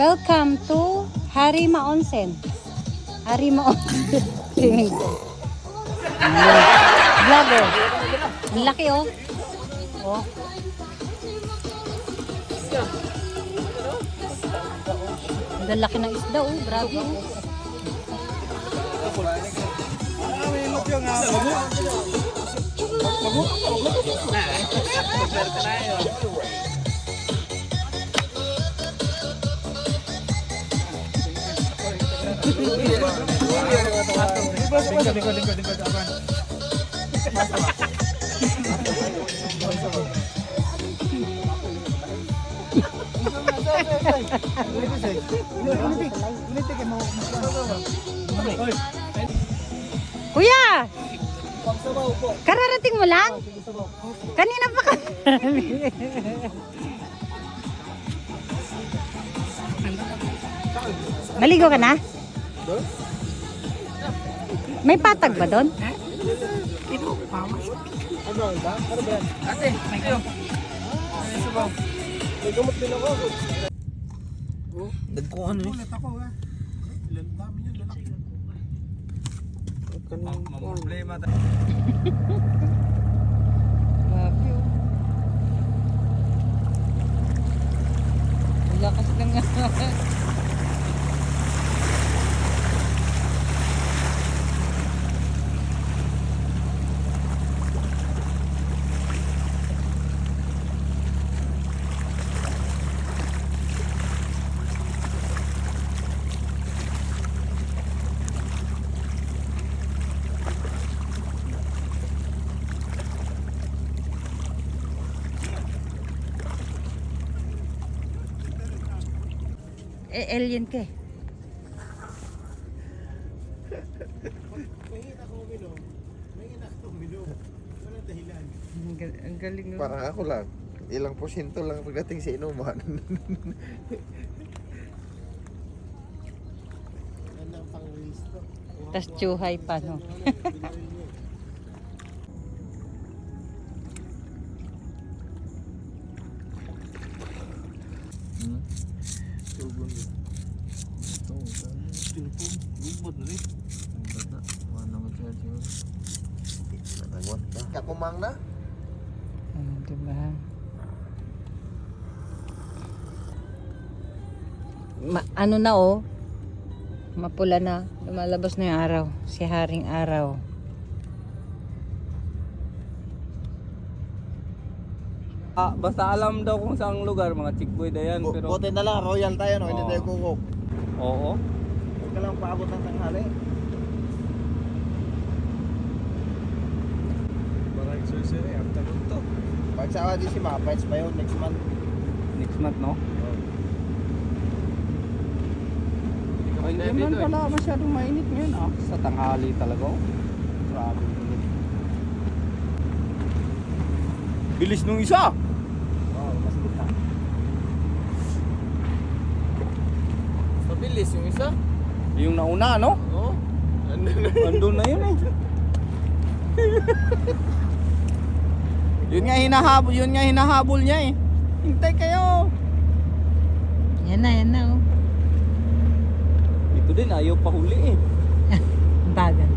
Welcome to Harima Onsen. Harima Onsen. Vlogger. Ang laki oh. Oh. Ang laki ng isda oh. Grabe oh. Kuya! Kararating mo lang? Kanina pa ka. Maligo ka na? May patag ba doon? Ate, thank you. May gamot din ako. Dagko ano eh. Ako ha. Ilan dami niyan lalaki. Kanang problema tayo. Grabe oh. Ang lakas ng alien ka eh. Ang galing oh. Parang ako lang. Ilang porsyento lang pagdating sa inuman. Tas tsuhay pa no. Kapumang na? Diba? Ano na oh. Mapula na. Lumalabas na yung araw. Si Haring Araw. Basta alam daw kung saang lugar, mga chickboy na yan. Pero Buti na lang, royal tayo no? Hindi Oo. tayo kukok. oo. Huwag ka lang paabot ng tanghali. Parang susunod eh, after to. Pag sa di si Mapets pa yun, next month. Next month, no? Ay, hindi man pala masyadong mainit ngayon ah. Sa tanghali talaga oh. Grabe. Bilis nung isa! Oo, mas kita. Mabilis yung isa? Yung nauna, no? Oo. Andun na yun eh. Yun nga hinahabol niya eh. Hintay kayo. Yan na oh. Ito din ayaw pa huli eh. Bagal.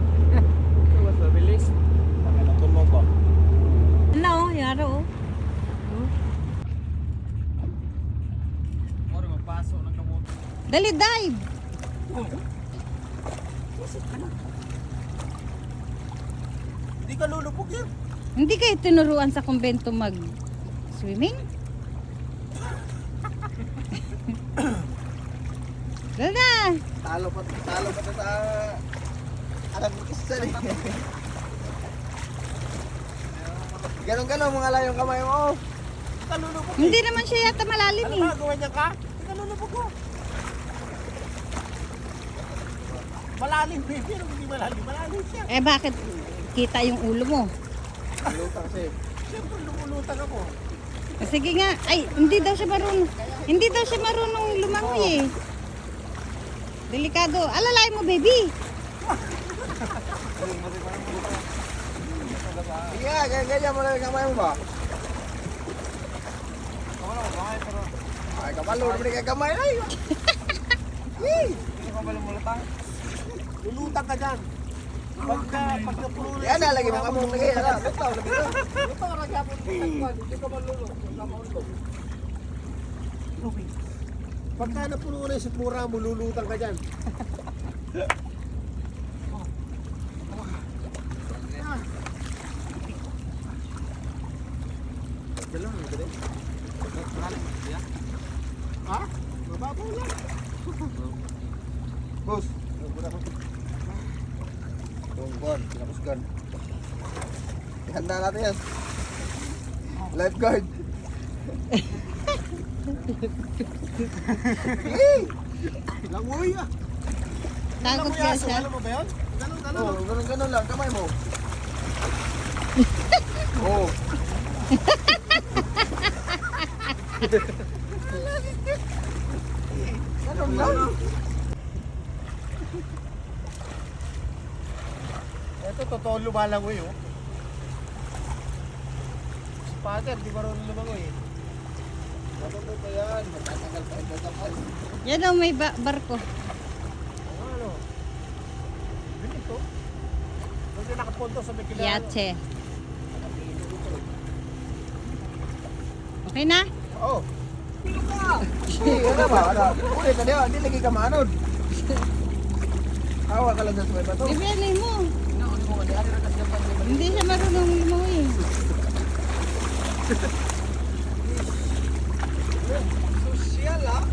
Mas mabilis. Pakilang mo ba? Ano oh, yung araw oh. Moro magpasok ng kamote. Dali dive. Hindi ka lulubog yan. Hindi kayo tinuruan sa kumbento mag-swimming? Dali na! Talo pa sa Arabikistan eh. Ganon mga layong kamay mo. Kalulubog. Hindi naman siya yata malalim Ano eh. ba, gawa niya ka? Kalulubog ko. Malalim eh, pero hindi malalim. Malalim siya. Eh bakit kita yung ulo mo? Lutang siya. Siyempre lumulutang ako. Sige nga. Ay, hindi daw siya marunong. Hindi daw siya marunong lumangoy eh. Delikado. Alalay mo, baby. Sige nga, ganyan mo lang yung kamay mo ba? Ay, kapalo naman kay kamay na yun. Hindi ko malumulutang. Lulutang ka dyan. Pagka puno na Yan na, lagi mga among lagi. Lutaw, lagi na. Lutang ka nagyapon mo tagpuan. Hindi ka malulog. Huwag ka maulog. Pagka napuno na yung sikmura mo, lulutang ka dyan. Dalawa, dalawa. Ha? Mababaw lang. Boss. Tungkol, pinapuskan. Ihanda natin yan. Lifeguard. Langoy ah. Takot ka siya. Alam mo ba yun? Ganun. Oh, ganun lang, kamay mo. Oh. Ganun lang. Ito, totoo lumalangoy oh. Si Father, di marunong lumangoy eh. Matuto pa yan. Matatagal pa ito kapal. Yan o, may barko. Ano? Ganito. Doon yung nakapunto sa may kilala. Yate. Okay na? Oo. Ano ba? Ano? Ulit na diyan. Hindi lagi ka maanod. Hawa ka lang sa may bato. Ibigay mo. Hindi siya marunong lumangoy. Social ah.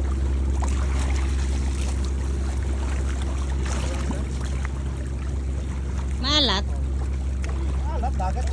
Maalat. Alam, dagat.